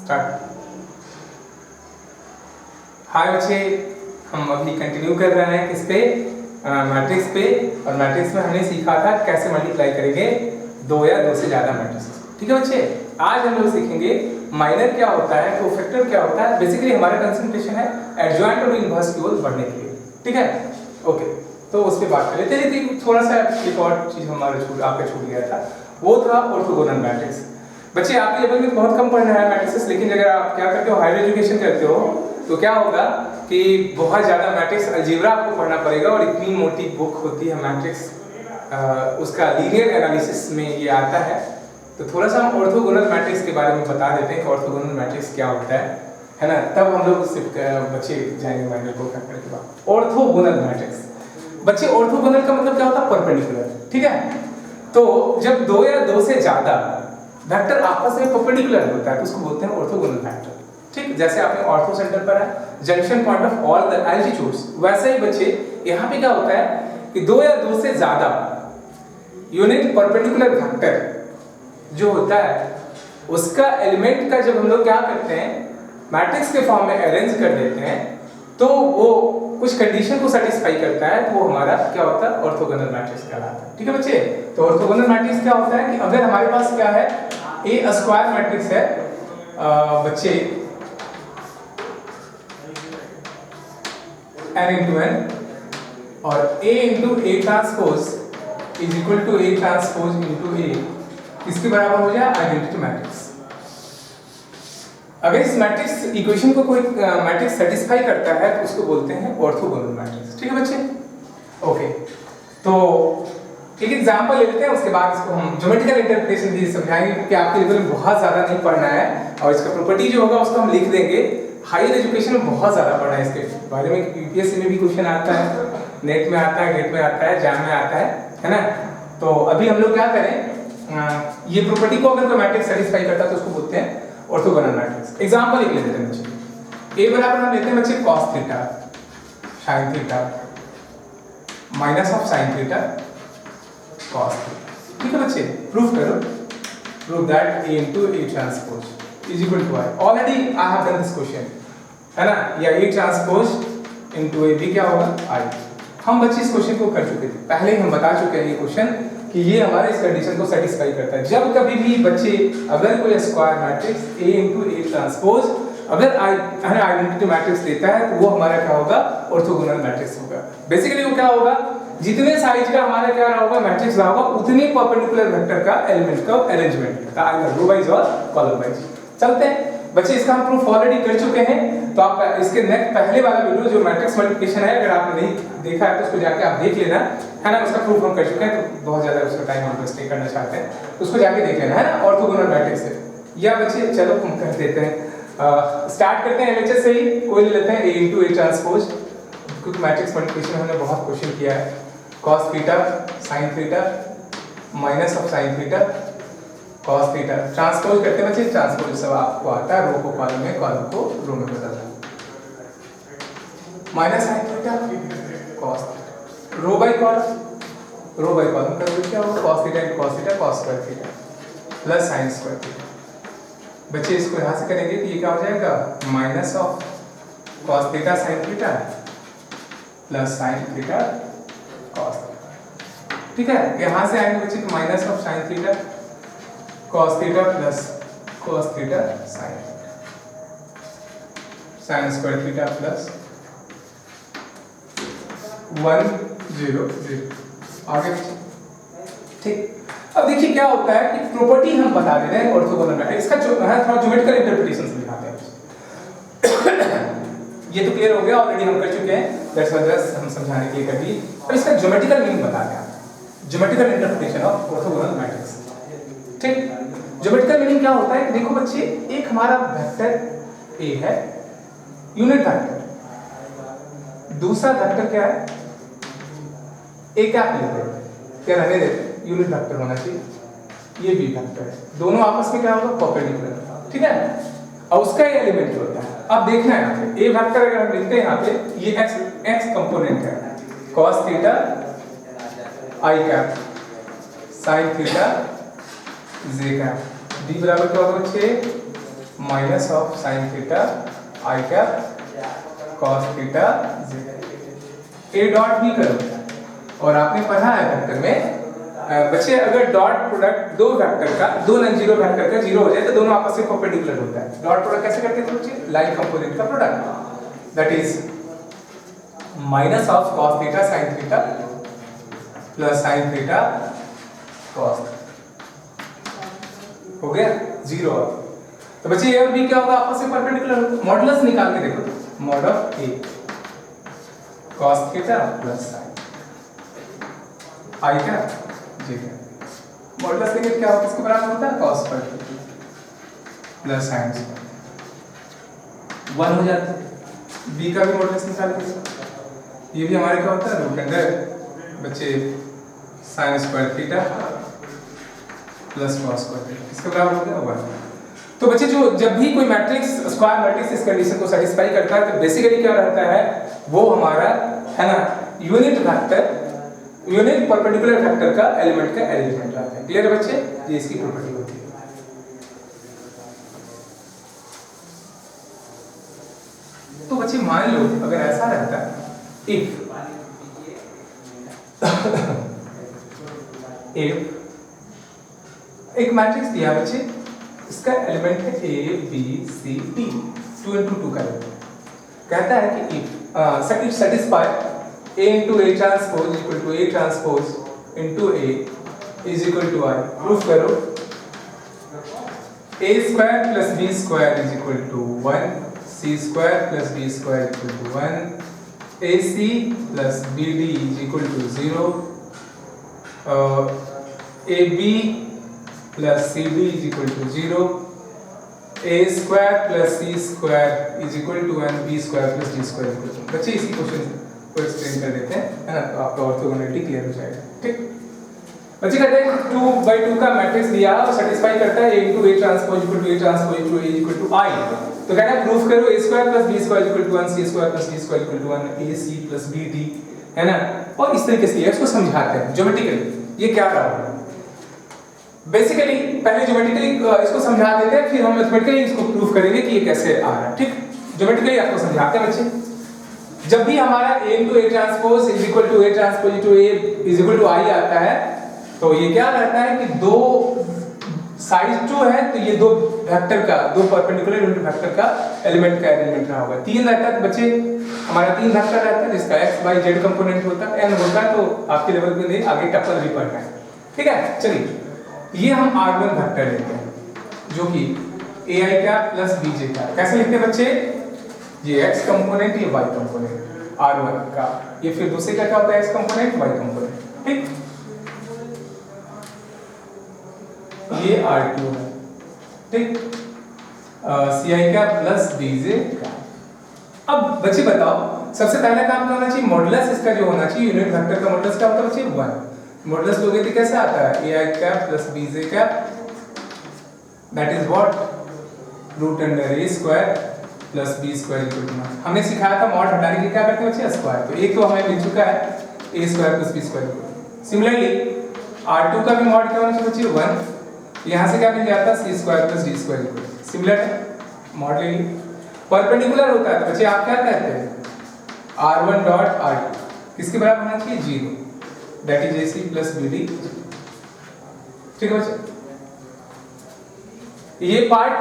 Start. हाय बच्चे, हम अभी कंटिन्यू कर रहे हैं किस पे, मैट्रिक्स पे। और मैट्रिक्स में हमने सीखा था कैसे मल्टीप्लाई करेंगे दो या दो से ज्यादा मैट्रिक्स। ठीक है बच्चे, आज हम लोग सीखेंगे माइनर क्या होता है, कोफैक्टर क्या होता है। बेसिकली हमारा कंसंट्रेशन है एडजॉइंट और इनवर्स की ओर बढ़ने के लिए। ठीक है, ओके, तो उस पर बात कर लेते हैं। लेकिन थोड़ा सा एक और चीज हमारा आपका छूट गया था, वो था ऑर्थोगोनल मैट्रिक्स। बच्चे आपके लेवल में बहुत कम पढ़ना है मैट्रिक्स, लेकिन अगर आप क्या करते हो, हायर एजुकेशन करते हो, तो क्या होगा कि बहुत ज़्यादा मैट्रिक्स अलजेब्रा आपको पढ़ना पड़ेगा। और इतनी मोटी बुक होती है मैट्रिक्स, उसका लीनियर एनालिसिस में ये आता है। तो थोड़ा सा हम ऑर्थोगोनल मैट्रिक्स के बारे में बता देते हैं कि ऑर्थोगोनल मैट्रिक्स क्या होता है ना। तब हम लोग बच्चे जाएंगे माइनर कोफैक्टर के बाद। ऑर्थोगोनल मैट्रिक्स बच्चे, ऑर्थोगोनल का मतलब क्या होता है, परपेंडिकुलर। ठीक है, तो जब दो या दो से ज्यादा वेक्टर आपस में परपेंडिकुलर होता है तो उसको बोलते हैं ऑर्थोगोनल वेक्टर। ठीक, जैसे आपने ऑर्थो सेंटर पर है, junction point of all the altitudes, वैसे ही बच्चे यहाँ पे क्या होता है कि दो या दो से ज्यादा यूनिट परपेंडिकुलर वेक्टर जो होता है उसका एलिमेंट का जब हम लोग क्या करते हैं मैट्रिक्स के फॉर्म में अरेंज कर देते हैं तो वो कुछ कंडीशन को सेटिस्फाई करता है, तो वो हमारा क्या होता है, ऑर्थोगोनल मैट्रिक्स कहलाता है। ठीक है बच्चे, तो ऑर्थोगोनल मैट्रिक्स क्या होता है कि अगर हमारे पास क्या है, ए स्क्वायर मैट्रिक्स है बच्चे, n into n, और a into a transpose is equal to a transpose into a, इसके बराबर हो जाए आइडेंटिटी मैट्रिक्स। अगर इस मैट्रिक्स इक्वेशन को कोई मैट्रिक्स सेटिस्फाई करता है तो उसको बोलते हैं ऑर्थोगोनल मैट्रिक्स। ठीक है बच्चे, ओके, तो एक एग्जांपल ले लेते हैं, उसके बाद इसको हम ज्योमेट्रिकल इंटरप्रिटेशन भी समझाएंगे कि आपके लेवल में बहुत ज्यादा नहीं पढ़ना है, और इसका प्रॉपर्टी जो होगा उसको हम लिख देंगे। हायर एजुकेशन में बहुत ज्यादा पढ़ना है इसके बारे में, यूपीएससी में भी क्वेश्चन आता है, नेट में आता है, गेट में आता है, जैम में आता है ना। तो अभी हम लोग क्या करें, ये प्रॉपर्टी को अगर कोई मैट्रिक्स सेटिस्फाई करता है तो उसको बोलते हैं ऑर्थोगोनल मैट्रिक्स। एग्जांपल एक ले लेते हैं बच्चे, a बराबर हम लेते हैं बच्चे cos theta sin theta minus of sin theta cos theta. ठीक है बच्चे, प्रूफ करो, prove that a into a transpose is equal to i। Already I have done this question, है ना, या a ट्रांसपोज into a भी क्या होगा, i। हम बच्चे इस क्वेश्चन को कर चुके थे, पहले ही हम बता चुके हैं ये क्वेश्चन कि ये हमारे इस कंडीशन को सेटिस्फाई करता है। जब कभी भी बच्चे अगर कोई square matrix a into a transpose अगर आइडेंटिटी मैट्रिक्स देता है तो वो हमारा क्या होगा, ऑर्थोगोनल मैट्रिक्स होगा। बेसिकली वो क्या होगा, जितने साइज का हमारा क्या रहा होगा मैट्रिक्स रहा होगा, उतने परपेंडिकुलर वेक्टर का एलिमेंट का अरेंजमेंट का, आइदर रो वाइज और कॉलम वाइज। चलते हैं बच्चे, इसका हम प्रूफ ऑलरेडी कर चुके हैं। तो आप इसके नेक्स्ट पहले वाला वीडियो जो मैट्रिक्स मल्टीप्लिकेशन है, अगर आपने नहीं देखा है तो उसको जाके आप देख लेना, है ना। उसका प्रूफ हम कर चुके हैं, तो बहुत ज्यादा उसका टाइम हम वेस्ट नहीं करना चाहते हैं, तो उसको जाके देख लेना, है ना, ऑर्थोगोनल मैट्रिक्स से। या बच्चे चलो हम कर देते हैं, स्टार्ट करते हैं एलएचएस से ही, कोई ले लेते हैं a into a ट्रांसपोज, क्योंकि मैट्रिक्स मल्टीप्लिकेशन हमने बहुत क्वेश्चन किया है। cos theta sin theta minus of sin theta cos theta, transpose करते हैं बच्चे, ट्रांसपोज सब आपको आता है, रो को कॉलम में, कॉलम को रो में बदलना, minus sin theta cos theta, row by column, row by column का क्या होगा, cos theta into cos theta cos square theta plus sin square theta. बच्चे इसको यहां से करेंगे तो ये क्या हो जाएगा, minus of cos theta sin theta plus sin theta cos theta. ठीक है, यहां से आएंगे बच्चे तो minus of sin theta cos theta plus cos theta sin square theta plus 1 0 0 आगे। ठीक, अब देखिए क्या होता है कि प्रॉपर्टी हम बता दे रहे हैं ऑर्थोगोनल मैट्रिक्स का, जो है थोड़ा ज्योमेट्रिकल इंटरप्रिटेशन से दिखाते हैं। ये तो क्लियर हो गया, ऑलरेडी हम कर चुके हैं, दैट्स व्हाई जस्ट हम समझाने के लिए कर दी। अब इसका ज्योमेट्रिकल मीनिंग बता दें आप, geometrical interpretation of orthogonal matrix. ठीक, ज्योमेट्रिकल मीनिंग क्या होता है, देखो बच्चे, एक हमारा वेक्टर a है, यूनिट वेक्टर, दूसरा वेक्टर क्या है, a क्या लेते हैं, क्या रहने देते हैं, यूनिट वेक्टर होना चाहिए, ये भी वेक्टर है, दोनों आपस में क्या होगा, परपेंडिकुलर। ठीक है, और उसका ये एलिमेंट होता है। अब देखना है यहाँ पे a वेक्टर अगर हम लिखते हैं यहाँ पे, ये x कंपोनेंट है, cos theta i cap sin theta j cap, d बराबर क्या होगा बच्चे, minus of sine theta I cap cos theta A dot भी करोगे। और आपने पढ़ा है वेक्टर में बच्चे, अगर डॉट प्रोडक्ट दो वेक्टर का, दो नॉन जीरो वेक्टर का जीरो हो जाए तो दोनों आपस में परपेंडिकुलर होता है। डॉट प्रोडक्ट कैसे करते थे बच्चे? लाइन कंपोनेंट का product, that is minus of cos theta sine theta plus sine theta cos, हो गया जीरो। तो बच्चे ए और बी क्या होगा? आपस में परपेंडिकुलर। मॉडुलस निकाल के देखो, mod of A cos theta plus sine I क्या जी क्या, मॉडुलस लेंगे क्या होगा? किसके बराबर होता है? कॉस पर प्लस साइन वन हो जाता है। बी का भी मॉडुलस निकाल के, ये भी हमारे क्या होता है? रूट अंडर बच्चे sine square theta plus cos square theta, किसके बराबर हो गया? वन। तो बच्चे जो जब भी कोई मैट्रिक्स स्क्वायर मैट्रिक्स इस कंडीशन को सेटिस्फाई करता है तो बेसिकली क्या रहता है? वो हमारा है ना unit vector, unit perpendicular vector का एलिमेंट का एलिमेंट रहता है। क्लियर है बच्चे? ये इसकी प्रॉपर्टी होती है। तो बच्चे मान लो अगर ऐसा रहता है, इफ एक मैट्रिक्स दिया बच्चे, इसका एलिमेंट है A B C D, 2 into 2 का एलिमेंट। कहता है कि if satisfy A into A transpose equal to A transpose into A is equal to I। Proof करो A square plus B square is equal to 1, C square plus D square equal to 1, AC plus BD is equal to 0, AB plus CD is equal to 0, A square plus C square is equal to 1, B square plus D square equal to 1। बच्चे इसी question को explain कर देते हैं, है ना? तो आपका ऑर्थोगोनैलिटी क्लियर हो जाएगा। ठीक, बच्चे कहते हैं 2/2 का मैट्रिक्स दिया और सेटिस्फाई करता है A into A transpose equal to A transpose into A equal to I। तो कहता है प्रूफ करो A square plus B square equal to 1, C square plus D square equal to 1, AC plus BD, है ना? और इस तरीके से इसको समझाते हैं ज्योमेट्रिकली ये क्या रहा। बेसिकली पहले ज्योमेट्रिकली इसको समझा देते हैं, फिर हम मैथमेटिकली इसको प्रूफ करेंगे कि ये कैसे आ रहा है। ठीक, ज्योमेट्रिकली आपको समझाते हैं बच्चे। जब भी हमारा A into A transpose is equal to A transpose into A is equal to I आता है, तो ये क्या रहता है कि दो साइड 2 है तो ये दो वेक्टर का, दो परपेंडिकुलर यूनिट वेक्टर का एलिमेंट का एलिमेंट रहा होगा। 3 रहता है बच्चे, हमारा 3 वेक्टर रहता है जिसका x y z कंपोनेंट होता है, n होता है। तो आपके लेवल पे नहीं, आगे टपल भी पढ़ना है। ठीक है, चलिए ये हम R1 वेक्टर लेते हैं जो कि ai cap plus bj cap. कैसे लिखते हैं बच्चे? ये x कंपोनेंट, ये y कंपोनेंट R1 का, ये फिर दूसरे का क्या होता है? x component y component. ठीक, ये R2 है। ठीक, ci का प्लस bj का। अब बच्चे बताओ, सबसे पहला काम क्या होना चाहिए? मॉडुलस इसका जो होना चाहिए, यूनिट वेक्टर का मॉडुलस क्या होता है बच्चे? 1। मॉडुलस लोगे तो कैसे आता है? ai cap plus bj cap, that is what? Root under a square plus b square equal to 1। हमने सिखाया था मॉड हटाने के क्या करते हैं बच्चे? स्क्वायर। तो एक तो हमें मिल चुका है a square plus b square. Similarly R2 का भी मॉड क्या होना चाहिए बच्चे? 1। यहाँ से क्या मिल जाता है? c square plus d square equal. Similar है, मॉड ले ली। परपेंडिकुलर होता है तो बच्चे आप क्या कहते हैं? R1 डॉट R2 किसके बराबर होना चाहिए? 0, that is AC plus BD। ठीक है बच्चे, ये पार्ट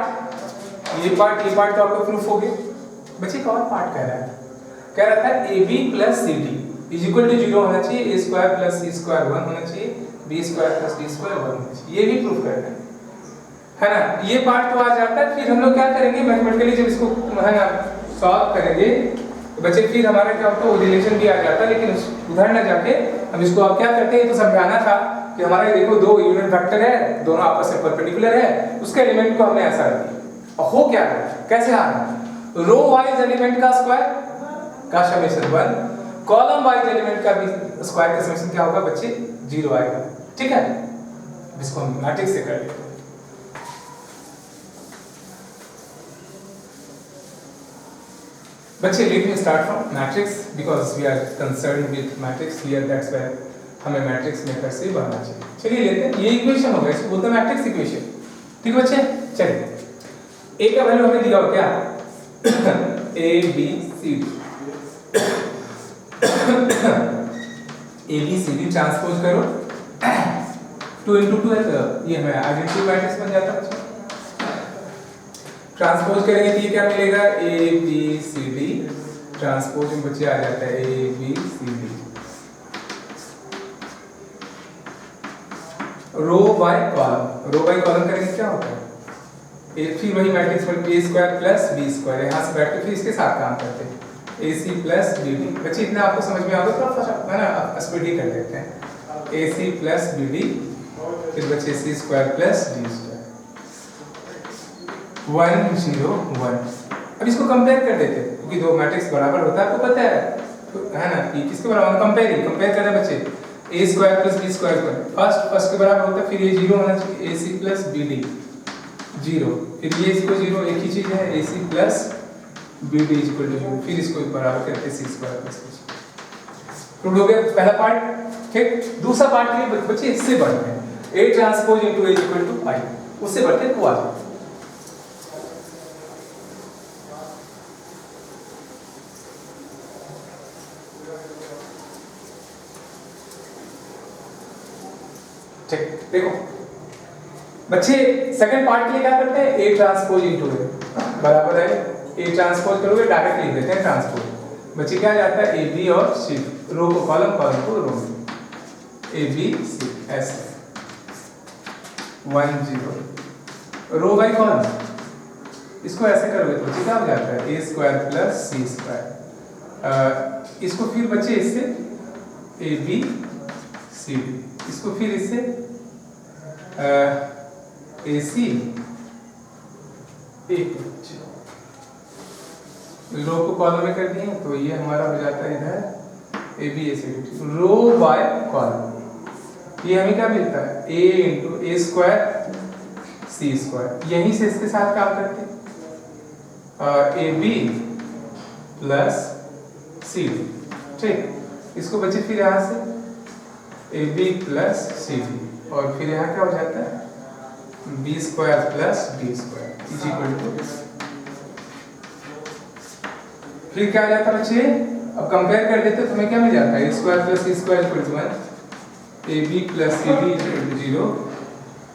तो आपका प्रूफ हो गया। बच्चे एक और पार्ट कह रहा है, क्या रहता है? AB plus CD is equal to 0 होना चाहिए, A square plus C square 1 होना चाहिए, B square plus D square 1 होना चाहिए। ये भी प्रूफ करना है ना? ये पार्ट तो आ जाता है। फिर हम लोग क्या करेंगे मैथमेटिकली जब इसको है ना सॉल्व करेंगे तो बच्चे फिर हमारा क्या होता है? वो रिलेशन भी आ जाता है। लेकिन उधर ना जाके हम इसको अब क्या करते हैं, तो समझाना था कि हमारे देखो दो यूनिट वेक्टर है, दोनों आपस में परपेंडिकुलर है, उसके एलिमेंट को हमने ऐसा रख दिया। और हो क्या रहा है? कैसे आ रहा है? रो वाइज एलिमेंट का स्क्वायर का समेशन 1, कॉलम वाइज एलिमेंट का भी स्क्वायर का समेशन क्या होगा बच्चे? 0 आएगा। ठीक है, इसको हम मैट्रिक्स से कर लेते हैं। बच्चे let me start from matrix because we are concerned with matrix here, that's why हमें मैट्रिक्स मेथड से बनना चाहिए। चलिए लेते हैं, ये इक्वेशन होगा, इसको बोलते हैं मैट्रिक्स इक्वेशन। ठीक है बच्चे, चलिए ए का वैल्यू हमें दिया हो क्या, A B C D, A B C D transpose करो, 2 into 2 है तो ये हमें आइडेंटिटी मैट्रिक्स बन जाता है। ट्रांसपोज करेंगे तो ये क्या मिलेगा, A B C D transpose में बच्चे आ जाता है A B C D, row by column. Row by column करेंगे क्या होता है, फिर वही मैट्रिक्स में A square plus B square, यहाँ से बैठ के फिर इसके साथ काम करते हैं, ए सी प्लस बी डी। बच्चे इतना आपको समझ में आ गया तो है ना, स्पीडी कर लेते हैं, ए सी प्लस बी डी, फिर बच्चे सी स्क्वायर प्लस डी स्क्वायर, 1 0 1। अब इसको कंपेयर कर देते हैं क्योंकि दो मैट्रिक्स बराबर होता है, आपको पता है ना, कि किसके बराबर, कंपेयर करना है बच्चे, A square plus B square first के बराबर होता है, फिर ये 0 होना चाहिए, A C plus B D 0, फिर ये इसको 0, एक ही चीज है, A C plus B D equal to 0, फिर इसको बराबर करके C square plus B. Prove हो गया पहला पार्ट। ठीक, दूसरा पार्ट के लिए बच्चे इससे बढ़ते हैं, A transpose into A equal to I, उससे बढ़ते हैं, वो आ जाए। ठीक, देखो बच्चे सेकंड पार्ट के लिए क्या करते हैं, ए ट्रांसपोज इनटू ए बराबर है, ए ट्रांसपोज करोगे डायरेक्ट लिख देते हैं ट्रांसपोज। बच्चे क्या जाता है, ए बी और सी, रो को कॉलम, कॉलम को रो, ए बी सी ऐसे 1 0, रो बाय कॉलम। इसको ऐसे करोगे तो बच्चे क्या हो जाता है, A square plus C square, इसको फिर बच्चे इससे ए बी सी डी, इसको फिर इससे ए सी रो को कॉलम में कर दिए तो ये हमारा हो जाता है इधर A B A C D, row by column. ये हमें क्या मिलता है, A into A square C square, यहीं से इसके साथ काम करते हैं, A B plus C D. ठीक, इसको बचे फिर यहाँ से A B plus C D, और फिर यहाँ क्या हो जाता है, B square plus D square is equal to, फिर क्या आ जाता है बच्चे, अब कंपेयर कर देते तो हमें क्या मिल जाता है, A square plus C square equal to 1, A B plus C D equal to 0,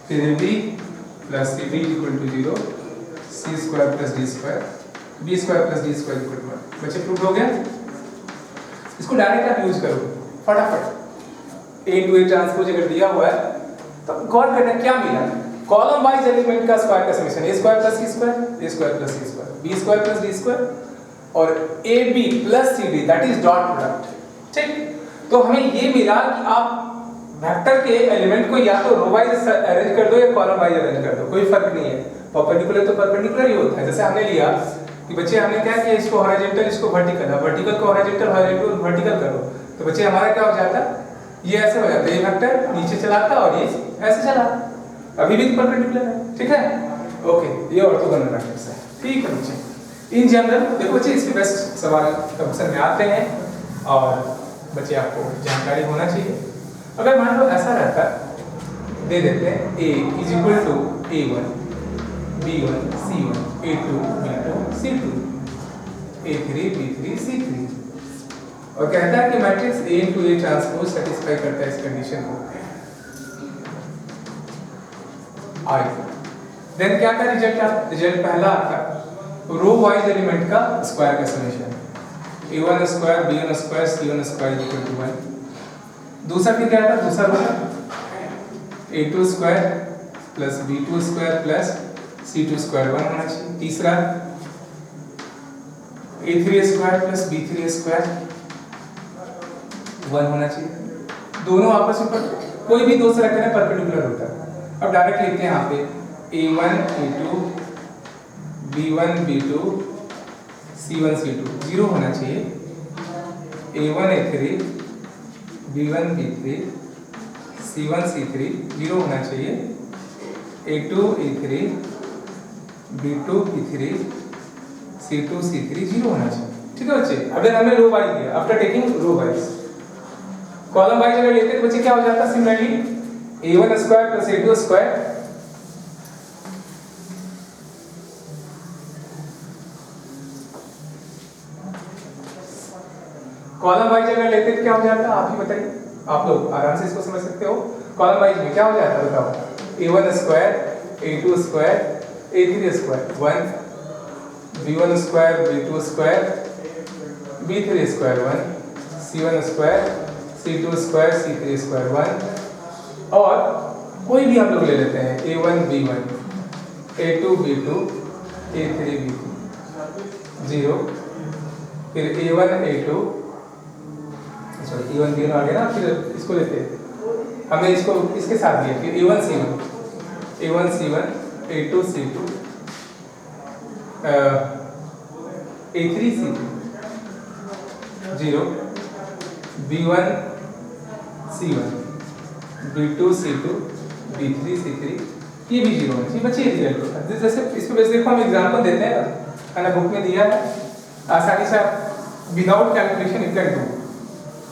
फिर A B plus C D equal to 0, C square plus D square, B square plus D square equal to 1। बच्चे prove हो गया। इसको direct आप use करो फटाफट, ए to A transpose अगर दिया हुआ है तो गौर करना क्या मिला, कॉलम वाइज एलिमेंट का स्क्वायर का summation, A square plus C square, A square plus C square, B square plus D square, और A B plus C D, that is dot product. ठीक, तो हमें ये मिला कि आप वेक्टर के एलिमेंट को या तो रो वाइज अरेंज कर दो या कॉलम वाइज अरेंज कर दो, कोई फर्क नहीं है, परपेंडिकुलर तो परपेंडिकुलर ही होता है। जैसे हमने लिया कि बच्चे हमने क्या किया, इसको हॉरिजॉन्टल इसको वर्टिकल, वर्टिकल को हॉरिजॉन्टल, हॉरिजॉन्टल वर्टिकल करो, तो बच्चे हमारा क्या हो जाता, ये ऐसे हो जाता है, ये वेक्टर नीचे चलाता और ये ऐसे चला, अभी भी परपेंडिकुलर है। ठीक है, ओके, ये ऑर्थोगोनल मैट्रिक्स है। ठीक है बच्चे, इन जनरल देखो बच्चे इसके बेस्ट सवाल क्वेश्चन में आते हैं और बच्चे आपको जानकारी होना चाहिए। अगर मान लो ऐसा रहता, दे देते हैं a is equal to a1 b1 c1 a2 b2 c2 a3 b3 c3, और कहता है कि matrix A into A transpose satisfy करता है इस कंडीशन को I। देन क्या का रिजल्ट आता, रिजल्ट पहला आता रो वाइज एलिमेंट का स्क्वायर का summation, a1 square b1 square c1 square equal to 1। दूसरा फिर क्या आता, दूसरा row a2 square plus b2 square plus c2 square 1 होना चाहिए। तीसरा a3 square plus b3 square 1 होना चाहिए। दोनों आपस में कोई भी दो सेलेक्ट करें परपेंडिकुलर होता है। अब डायरेक्ट लिखते हैं यहाँ पे a1 a2 b1 b2 c1 c2 0 होना चाहिए, a1 a3 b1 b3 c1 c3 0 होना चाहिए, a2 a3 b2 b3 c2 c3 0 होना चाहिए। ठीक है बच्चे, अगर हमें रो वाइज दिया, after taking row wise, column wise अगर लेते हैं तो बच्चे क्या हो जाता है, similarly a1 square plus a2 square column wise अगर लेते तो क्या हो जाता, आप ही बताइए, आप लोग आराम से इसको समझ सकते हो। कॉलम वाइज में क्या हो जाता बताओ, a1 square, a2 square, a3 square 1, b1 square, b2 square, b3 square 1, c1 square, c2 square, c3 square 1, और कोई भी हम लोग ले लेते हैं a1 b1, a2 b2, a3 b3 0, फिर a1 a2, sorry a1 b1 आ गया ना, फिर इसको लेते हैं, हमने इसको इसके साथ लिया, फिर a1 c1, a1 c1, a2 c2, a3 c3 0, b1 c1, b2 c2, b3 c3, ये भी 0 है। बच्चे रिजल्ट जैसे इसको वैसे देखो, हम एग्जांपल देते हैं, मैंने बुक में दिया है, आसानी से आप without calculation you can do.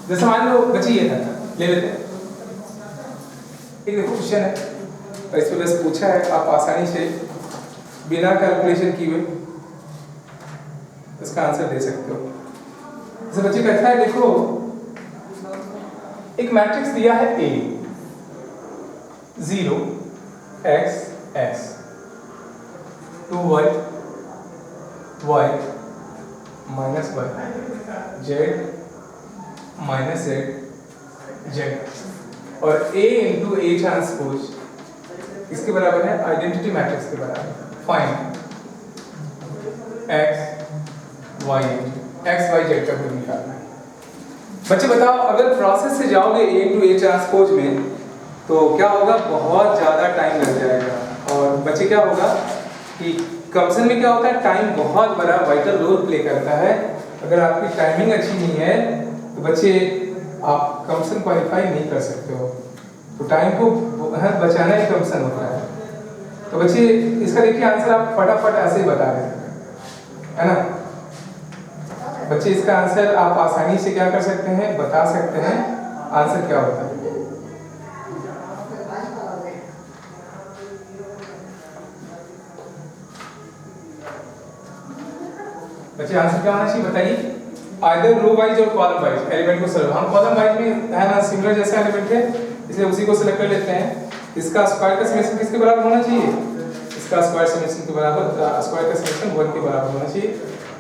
जैसे मान लो बच्चे ये था, ले लेते हैं, एक देखो क्वेश्चन है और इसमें बस पूछा है, आप आसानी से बिना कैलकुलेशन किए इसका आंसर दे सकते हो। जैसे बच्चे कहता है, देखो एक मैट्रिक्स दिया है A 0 x x 2y y minus y z minus z z, और A इंटू A ट्रांसपोज इसके बराबर है आइडेंटिटी मैट्रिक्स के बराबर। फाइंड x y z का गुण निकालना है। बच्चे बताओ, अगर प्रोसेस से जाओगे A इंटू A ट्रांसपोज में तो क्या होगा, बहुत ज़्यादा टाइम लग जाएगा। और बच्चे क्या होगा कि कंपैरिजन में क्या होता है, टाइम बहुत बड़ा वाइटल रोल प्ले करता है। अगर आपकी टाइमिंग अच्छी नहीं है तो बच्चे आप कंपैरिजन क्वालिफाई नहीं कर सकते हो। तो टाइम को बचाना ही कंपैरिजन होता है। तो बच्चे इसका देखिए आंसर आप फटाफट ऐसे ही बता रहे हैं, है ना बच्चे। इसका आंसर आप आसानी से क्या कर सकते हैं, बता सकते हैं आंसर क्या होता है। बच्चे आंसर क्या होना चाहिए बताइए, आइदर रो वाइज और कॉलम वाइज एलिमेंट को सेलेक्ट। हम कॉलम वाइज में है ना, सिमिलर जैसा एलिमेंट है इसलिए उसी को सिलेक्ट कर लेते हैं। इसका स्क्वायर का समेशन किसके बराबर होना चाहिए, इसका स्क्वायर समेशन के बराबर, स्क्वायर का समेशन 1 के बराबर होना चाहिए।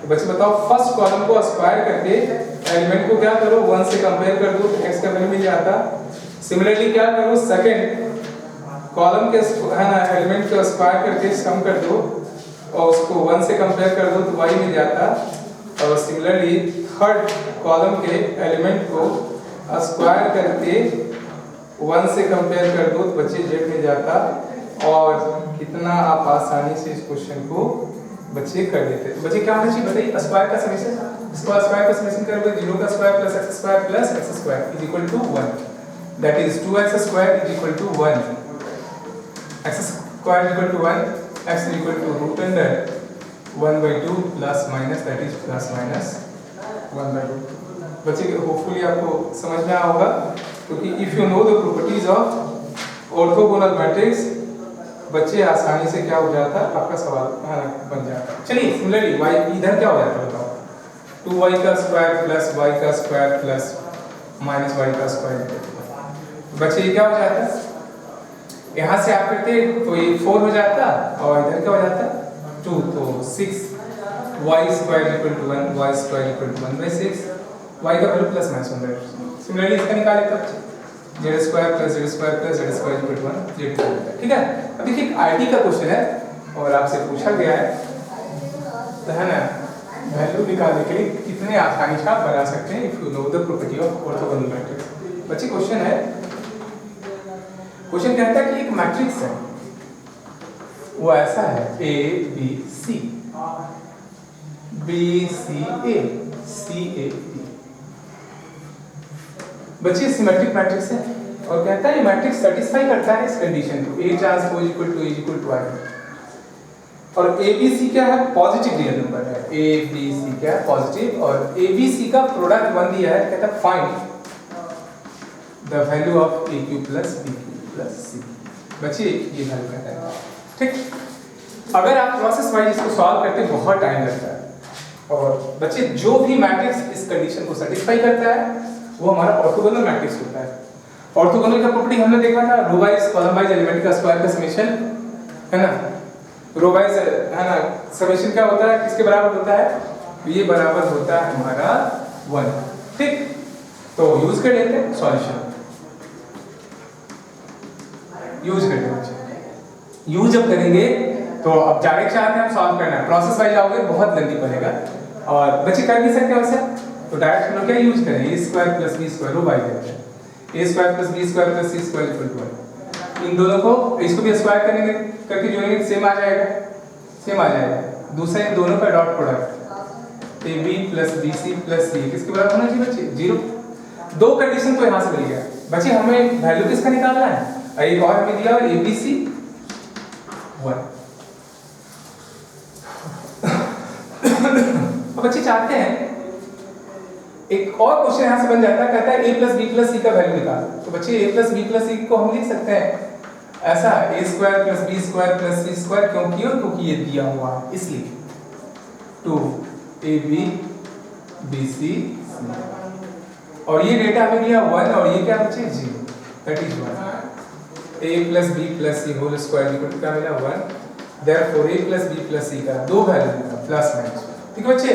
तो बच्चे बताओ, फर्स्ट कॉलम को स्क्वायर करके एलिमेंट को क्या करो, 1 से कंपेयर कर दो तो x का वैल्यू मिल जाता। सिमिलरली क्या करो, सेकंड कॉलम के है ना एलिमेंट को स्क्वायर करके सम कर दो और उसको 1 से कंपेयर कर दो तो y मिल जाता। और सिमिलरली थर्ड कॉलम के एलिमेंट को स्क्वायर करके 1 से कंपेयर कर दो तो बच्चे z मिल जाता। और कितना आप आसानी से इस क्वेश्चन को बच्चे कर देते। तो बच्चे क्या होना चाहिए बताइए, स्क्वायर का समेशन, इसको स्क्वायर का समेशन करोगे 0 का square plus x square plus x square is equal to 1, that is 2x square is equal to 1, x square is equal to 1, x is equal to root under 1/2 plus minus that is plus minus 1/2। बच्चे hopefully आपको समझ में आया होगा, क्योंकि if you know the properties of orthogonal matrix बच्चे आसानी से क्या हो जाता है, आपका सवाल बन जाता है। चलिए सिमिलरली y इधर क्या हो जाता है बताओ, 2y का स्क्वायर प्लस y का स्क्वायर प्लस माइनस y का स्क्वायर। बच्चे ये क्या हो जाता है, यहाँ से आप करते तो ये 4 हो जाता और इधर क्या हो जाता 2, तो 6 y square equal to 1, y square equal to 1/6, y का वैल्यू प्लस माइनस 1/6। सिमिलरली इसका निकाले तब z square plus z square plus z square equal to 1 z equal होता है। ठीक है, अब देखिए आईडी का क्वेश्चन है और आपसे पूछा गया है तो है ना, वैल्यू निकालने के लिए कितने आसानी से आप बना सकते हैं if you know the property of orthogonal matrix. बच्चे क्वेश्चन है, क्वेश्चन कहता है कि एक मैट्रिक्स है वो ऐसा है A B C B C A C A B। बच्चे सिमेट्रिक मैट्रिक्स है और कहता है ये मैट्रिक्स सेटिस्फाई करता है इस कंडीशन को A transpose equal to A equal to I। और ABC क्या है, पॉजिटिव रियल नंबर है। ABC क्या है, पॉजिटिव। और ABC का प्रोडक्ट 1 दिया है, कहता है find the value of AQ plus BQ plus C। बच्चे ये वैल्यू कहता है। ठीक, अगर आप प्रोसेस वाइज इसको सॉल्व करते बहुत टाइम लगता है, और बच्चे जो भी मैट्रिक्स इस कंडीशन को सेटिस्फाई करता है वो हमारा ऑर्थोगोनल मैट्रिक्स होता है। ऑर्थोगोनल का प्रॉपर्टी हमने देखा था, row wise column wise element का स्क्वायर का समेशन, है ना। रो वाइज है ना, समेशन क्या होता है, किसके बराबर होता है, ये बराबर होता है हमारा 1। ठीक, तो यूज कर लेते हैं सॉल्यूशन, यूज करते हैं। यूज जब करेंगे तो अब डायरेक्ट चाहते हैं हम सॉल्व करना है, प्रोसेस वाइज आओगे बहुत लंबी पड़ेगा और बच्चे कर भी सकते हैं वैसे। तो डायरेक्ट हम लोग क्या यूज करें, a square plus b square row by करते हैं, a square plus b square plus c square equal to 1। इन दोनों को, इसको भी स्क्वायर करेंगे करके जोड़ेंगे, सेम आ जाएगा, सेम आ जाएगा। दूसरा इन दोनों का dot product ab plus bc plus c किसके बराबर होना चाहिए बच्चे, 0। दो कंडीशन तो यहाँ से मिल गया बच्चे, हमें वैल्यू किसका निकालना है, एक और हमें दिया abc 1। तो बच्चे चाहते हैं एक और क्वेश्चन यहाँ से बन जाता है, कहता है a plus B plus C का वैल्यू निकाल। तो बच्चे a plus B plus C को हम लिख सकते हैं ऐसा, a square plus B square plus C square, क्योंकि ये दिया हुआ है इसलिए 2ab bc, और ये डेटा हमें दिया 1 और ये क्या बच्चे 0, that is 1। a plus B plus C whole square equal to क्या मिला 1, therefore a plus B plus C का दो वैल्यू प्लस माइनस। ठीक है बच्चे,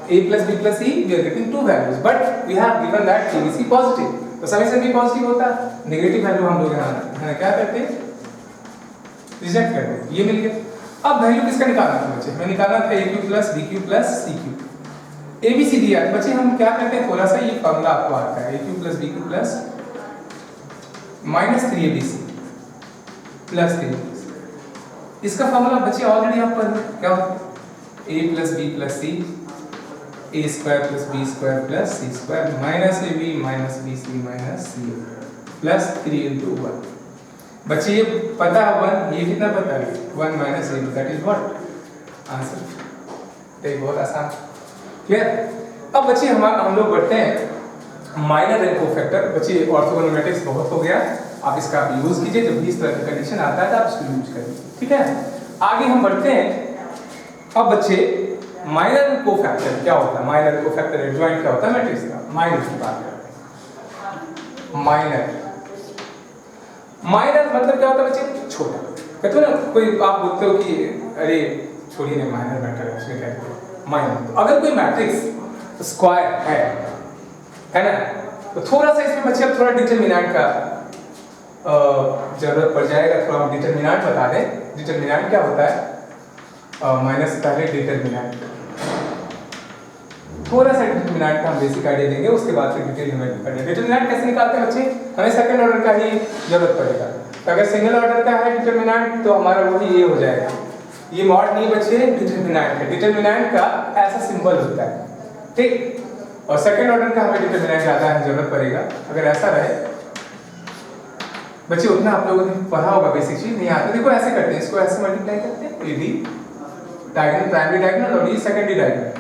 a plus b plus c we are getting two values but we have given that abc positive, तो summation भी positive होता है, नेगेटिव वैल्यू हम लोग यहाँ क्या करते हैं, रिजेक्ट करते हैं। ये मिल गया। अब वैल्यू किसका निकालना था बच्चे, हमें निकालना था aq plus bq plus cq। abc दिया बच्चे, हम क्या करते हैं, थोड़ा सा ये फॉर्मूला आपको आता है, aq plus bq plus minus 3abc plus 3abc। इसका फॉर्मूला बच्चे ऑलरेडी आप पढ़ क्या होता है, a plus b plus c a square plus b square plus c square minus ab minus bc minus c plus 3 into 1। बच्चे ये पता है 1, ये कितना पता है 1 minus ab, that is what answer. ये बहुत आसान, क्लियर। अब बच्चे हम लोग बढ़ते हैं माइनर एंड कोफैक्टर। बच्चे ऑर्थोगोनल मैट्रिक्स बहुत हो गया, आप इसका यूज कीजिए, जब भी इस तरह की कंडीशन आता है तो आप इसको यूज करिए, ठीक है। आगे हम बढ़ते हैं। अब बच्चे माइनर कोफैक्टर क्या होता है, माइनर कोफैक्टर एडजॉइंट क्या होता है मैट्रिक्स का, माइनर की बात करते हैं। माइनर मतलब क्या होता है बच्चे, छोटा। कहते हो ना, कोई आप बोलते हो कि अरे छोड़िए ना माइनर मैटर है उसमें क्या है, माइनर। तो अगर कोई मैट्रिक्स स्क्वायर है ना, तो थोड़ा सा इसमें बच्चे अब थोड़ा डिटरमिनेंट का जरूरत पड़ जाएगा, थोड़ा हम डिटरमिनेंट बता दें। डिटरमिनेंट क्या होता है, माइनस पहले डिटरमिनेंट, थोड़ा सा डिटरमिनेंट का हम बेसिक आइडिया देंगे, उसके बाद फिर डिटेल में पढ़ेंगे। डिटरमिनेंट कैसे निकालते हैं बच्चे, हमें सेकंड ऑर्डर का ही जरूरत पड़ेगा। तो अगर सिंगल ऑर्डर का है डिटरमिनेंट तो हमारा वही ये हो जाएगा, ये मॉड नहीं बच्चे, डिटरमिनेंट है। डिटरमिनेंट का ऐसा सिंबल होता है, ठीक। और सेकंड ऑर्डर का हमें डिटरमिनेंट ज्यादा जरूरत पड़ेगा। अगर ऐसा रहे बच्चे, उतना आप लोगों ने पढ़ा होगा, बेसिक चीज नहीं आती। देखो ऐसे करते हैं, इसको ऐसे मल्टीप्लाई करते हैं, ad डायगोनल प्राइमरी डायगोनल और ये सेकेंडरी डायगोनल,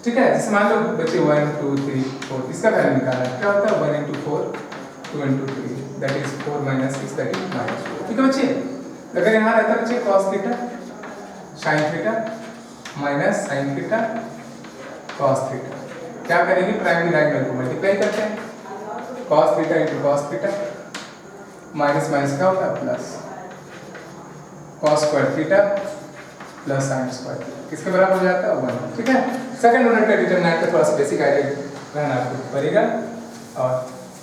ठीक है। जैसे मान लो बच्चे 1 2 3 4, इसका वैल्यू निकालना है, क्या होता है 1 into 4 2 into 3 that is 4 minus 6 that is -4। ठीक है बच्चे, अगर यहाँ रहता बच्चे cos theta sin theta minus sin theta cos theta, क्या करेंगे, प्राइमरी डायगोनल को मल्टीप्लाई करते हैं, cos theta into cos theta minus minus क्या होता है plus, cos square theta plus sin square theta किसके बराबर हो जाता है 1, ठीक है। सेकंड ऑर्डर का डिटरमिनेंट का थोड़ा सा बेसिक आइडिया रहना आपको पड़ेगा, और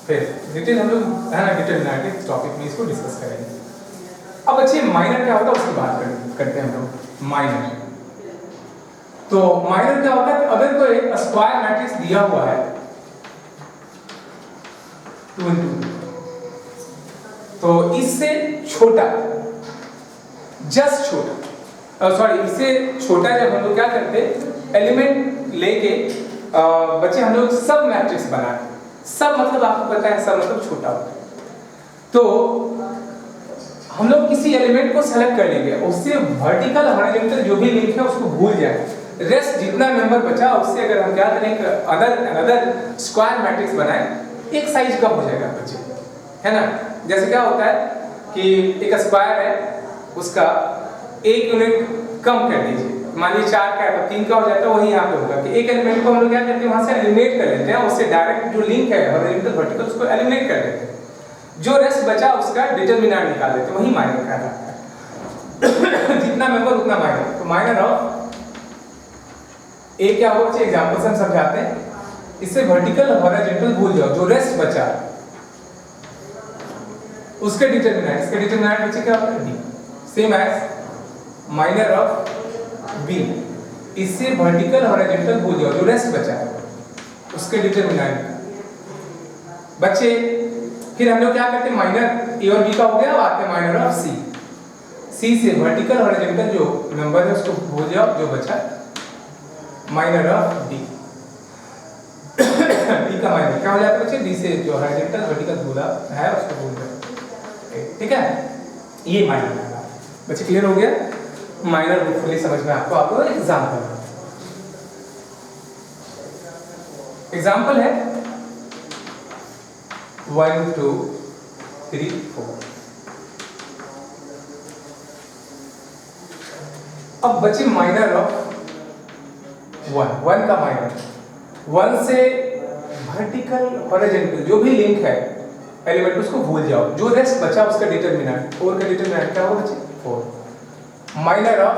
फिर डिटेल हम लोग है ना डिटरमिनेंट के टॉपिक में इसको डिस्कस करेंगे। अब अच्छे माइनर क्या होता है उसकी बात करते हैं हम लोग। माइनर, तो माइनर क्या होता है कि अगर कोई स्क्वायर मैट्रिक्स दिया हुआ है 2 into 2, तो इससे छोटा, जस्ट छोटा, सॉरी इससे छोटा जब हम लोग क्या करते एलिमेंट लेके बच्चे हम लोग सब मैट्रिक्स बनाते। सब मतलब आपको पता है, सब मतलब छोटा होता है। तो हम लोग किसी एलिमेंट को सेलेक्ट कर लेंगे, उससे वर्टिकल हॉरिजॉन्टल जो भी लिंक है उसको भूल जाए, रेस्ट जितना मेंबर बचा उससे अगर हम क्या करें अनदर स्क्वायर मैट्रिक्स बनाएं, एक साइज कम हो जाएगा बच्चे, है ना। जैसे क्या होता है कि एक स्क्वायर है, उसका एक यूनिट कम कर दीजिए, मान लीजिए 4 का है तो 3 का हो जाता है, वही यहाँ पे होगा कि एक एलिमेंट को हम लोग क्या करते हैं वहां से एलिमिनेट कर लेते हैं, उससे डायरेक्ट जो लिंक है हॉरिजॉन्टल वर्टिकल उसको एलिमिनेट कर देते हैं, जो रेस्ट बचा उसका डिटरमिनेंट निकाल देते हैं, वही माइनर कहलाता है। जितना मेंबर उतना माइनर। तो माइनर ऑफ ए क्या होगा, एग्जांपल से हम समझाते हैं। इससे वर्टिकल हॉरिजॉन्टल भूल जाओ, जो रेस्ट बचा उसके डिटरमिनेंट, इसके डिटरमिनेंट बचे क्या होता है D, same as minor of B. इससे वर्टिकल हॉरिजॉन्टल भूल जाओ, जो रेस्ट बचा है उसके डिटरमिनेंट बच्चे। फिर हम लोग क्या करते हैं, माइनर ए और बी का हो गया, आते हैं माइनर ऑफ सी। सी से वर्टिकल हॉरिजॉन्टल जो नंबर है उसको भूल जाओ, जो बचा माइनर ऑफ डी। डी का माइनर क्या हो जाता है बच्चे, डी से जो हॉरिजॉन्टल वर्टिकल भूला है उसको भूल जाओ, ठीक है। ये माइनर है बच्चे, क्लियर हो गया। माइनर होपफुली समझ में आपको एग्जांपल है 1 2 3 4। अब बचे माइनर ऑफ 1 का माइनर, 1 से वर्टिकल हॉरिजॉन्टल जो भी लिंक है एलिमेंट उसको भूल जाओ, जो रेस्ट बचा उसका डिटरमिनेंट, 4 का डिटरमिनेंट क्या होगा बच्चे 4। माइनर ऑफ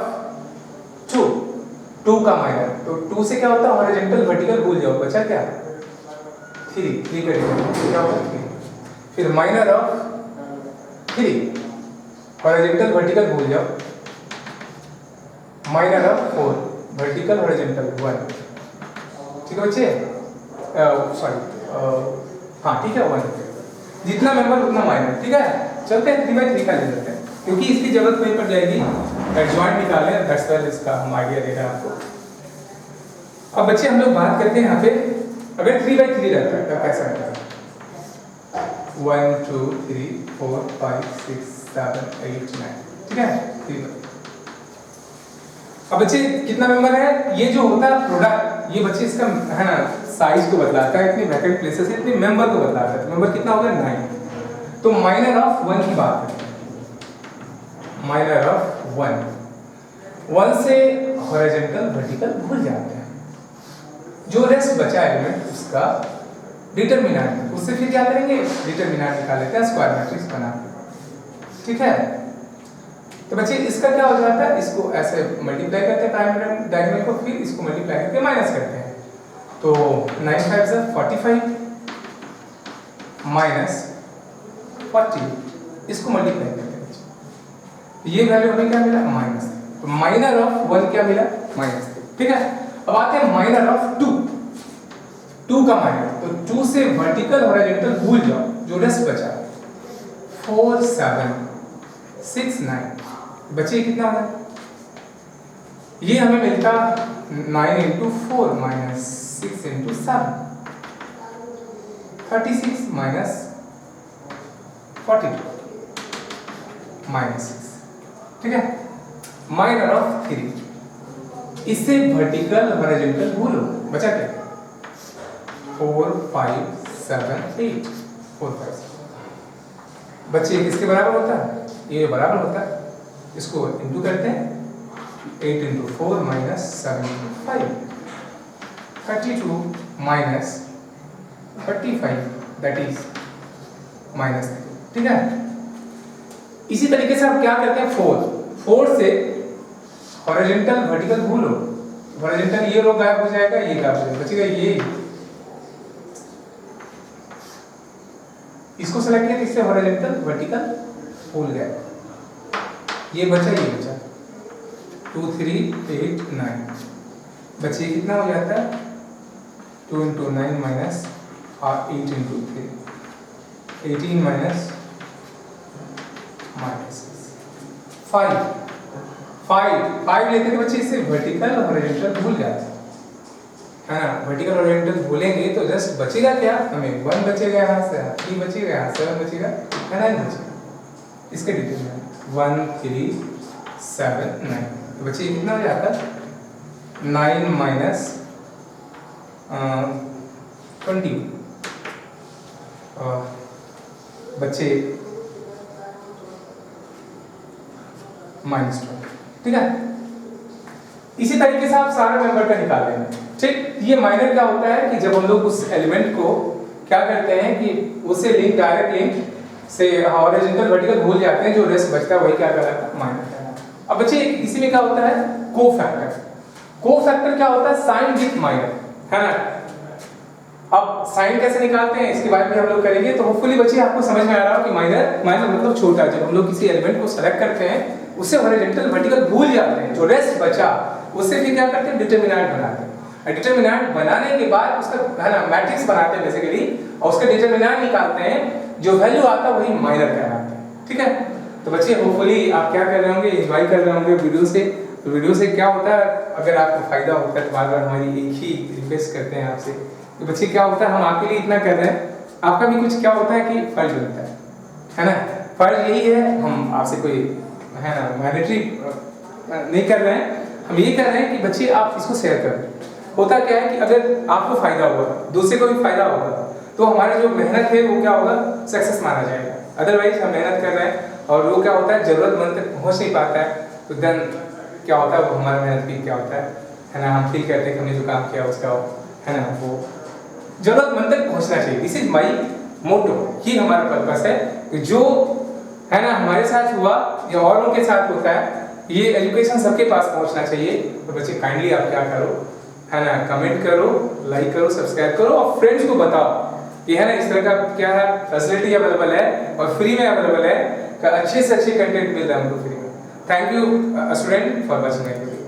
2 का माइनर, तो 2 से क्या होता है हॉरिजॉन्टल वर्टिकल भूल जाओ, बचा क्या 3 का डिटरमिनेंट क्या होगा 3। फिर माइनर ऑफ 3 हॉरिजॉन्टल वर्टिकल भूल जाओ, माइनर ऑफ 4 वर्टिकल हॉरिजॉन्टल 1, ठीक है बच्चे। सॉरी हाँ ठीक है 1, जितना मेंबर उतना माइनर, ठीक है। चलते हैं 3/3 का ले लेते हैं, क्योंकि इसकी जरूरत नहीं पड़ जाएगी, एडजॉइंट निकालें, दैट्स व्हाई इसका हम आइडिया दे रहे हैं आपको। अब बच्चे हम लोग बात करते हैं यहाँ पे, अगर 3/3 रहता है तो कैसा रहता है 1 2 3 4 5 6 7 8 9, ठीक है 3। अब बच्चे कितना मेंबर है, ये जो होता है प्रोडक्ट, ये बच्चे इसका है ना साइज को बदलाता है, इतनी वैकेंट प्लेसेस से इतने मेंबर को बदलाता है। मेंबर कितना होगा 9। तो माइनर ऑफ 1 की बात करते हैं, माइनर ऑफ 1 से हॉरिजॉन्टल वर्टिकल भूल जाते हैं, जो रेस्ट बचा एलिमेंट उसका डिटरमिनेंट, उससे फिर क्या करेंगे डिटरमिनेंट निकाल लेते हैं स्क्वायर मैट्रिक्स बना के, ठीक है। तो बच्चे इसका क्या हो जाता है, इसको ऐसे मल्टीप्लाई करते हैं प्राइमरी डायगोनल को, फिर इसको मल्टीप्लाई करके माइनस करते हैं। तो 9 5 से 45 माइनस 40, इसको मल्टीप्लाई करते हैं, ये वैल्यू हमें क्या मिला माइनस। तो माइनर ऑफ 1 क्या मिला माइनस, ठीक है। अब आते हैं माइनर ऑफ 2 का माइनर, तो 2 से वर्टिकल हॉरिजॉन्टल भूल जाओ, जो रेस्ट बचा 4 7 6 9, बचे कितना होगा, ये हमें मिलता 9 into 4 minus 6 into 7, 36 minus 42 minus 6, ठीक है। माइनर ऑफ 3, इससे वर्टिकल हॉरिजॉन्टल भूलो, बचा क्या 4 5 7 8, 4 5 बच्चे किसके बराबर होता है, ये बराबर होता है, इसको इंटू करते हैं 8 into 4 minus 7 into 5, 32 minus 35, that is minus 3, ठीक है। इसी तरीके से आप क्या करते हैं 4 से हॉरिजॉन्टल वर्टिकल भूलो, हॉरिजॉन्टल ये रो गायब हो जाएगा, ये गायब हो जाएगा, बचेगा ये, इसको सेलेक्ट किया, इससे हॉरिजॉन्टल वर्टिकल भूल गया, ये बचा 2 3 8 9, बच्चे कितना हो जाता है 2 into 9 minus 8 into 3, 18 minus 5 लेते थे बच्चे, इससे वर्टिकल हॉरिजॉन्टल भूल जाते है ना। वर्टिकल हॉरिजॉन्टल भूलेंगे तो जस्ट बचेगा क्या, हमें 1 बचेगा यहाँ से, 3 बचेगा यहाँ, 7 बचेगा, 9 बचेगा, इसके डिटरमिनेंट 1 3 7 9, तो बच्चे कितना हो जाता है 9 minus 20, बच्चे -20, ठीक है। इसी तरीके से आप सारे मेंबर का निकाल लेना, ठीक। ये माइनर क्या होता है कि जब हम लोग उस एलिमेंट को क्या करते हैं कि उसे लिंक, डायरेक्ट लिंक से हॉरिजॉन्टल वर्टिकल भूल जाते हैं, जो रेस्ट बचता है वही क्या कहलाता है, माइनर कहलाता है। अब बच्चे इसी में क्या होता है, कोफैक्टर। कोफैक्टर क्या होता है, साइन विथ माइनर, है ना। अब साइन कैसे निकालते हैं इसके बारे में हम लोग करेंगे। तो होपफुली बच्चे आपको समझ में आ रहा हो कि माइनर मतलब छोटा। जब हम लोग किसी एलिमेंट को सेलेक्ट करते हैं उससे हॉरिजॉन्टल वर्टिकल भूल जाते हैं, जो रेस्ट बचा उससे फिर क्या करते हैं, डिटरमिनेंट बनाते हैं। डिटरमिनेंट बनाने के बाद उसका, है ना, मैट्रिक्स बनाते हैं बेसिकली, और उसका डिटरमिनेंट निकालते हैं, जो वैल्यू आता है वही माइनर कहलाता है, ठीक है। तो बच्चे होपफुली आप क्या कर रहे होंगे, एंजॉय कर रहे होंगे वीडियो से। तो वीडियो से क्या होता है, अगर आपको फायदा होता है तो बार बार हमारी एक ही रिक्वेस्ट करते हैं आपसे कि बच्चे क्या होता है, हम आपके लिए इतना कर रहे हैं, आपका भी कुछ क्या होता है कि फर्ज बनता है ना। फर्ज यही है, हम आपसे कोई, है ना, मैनिटरी नहीं कर रहे हैं, हम ये कर रहे हैं कि बच्चे आप इसको शेयर करें। होता क्या है कि अगर आपको फायदा होगा, दूसरे को भी फायदा होगा, तो हमारी जो मेहनत है वो क्या होगा, सक्सेस माना जाएगा। अदरवाइज हम मेहनत कर रहे हैं और वो क्या होता है, जरूरतमंद तक पहुंच नहीं पाता है, तो देन क्या होता है, वो हमारा मेहनत भी क्या होता है ना, हम फील करते हैं कि हमने जो काम किया उसका, है ना, वो जरूरतमंद तक पहुंचना चाहिए। दिस इज माई मोटो, ये हमारा पर्पस है कि जो, है ना, हमारे साथ हुआ या औरों के साथ होता है, ये एजुकेशन सबके पास पहुंचना चाहिए। तो बच्चे काइंडली आप क्या करो, है ना, कमेंट करो, लाइक करो, सब्सक्राइब करो और फ्रेंड्स को बताओ कि, है ना, इस तरह का क्या है, फैसिलिटी अवेलेबल है और फ्री में अवेलेबल है, अच्छे से अच्छे कंटेंट मिल रहा है हमको फ्री में। Thank you student for watching my video.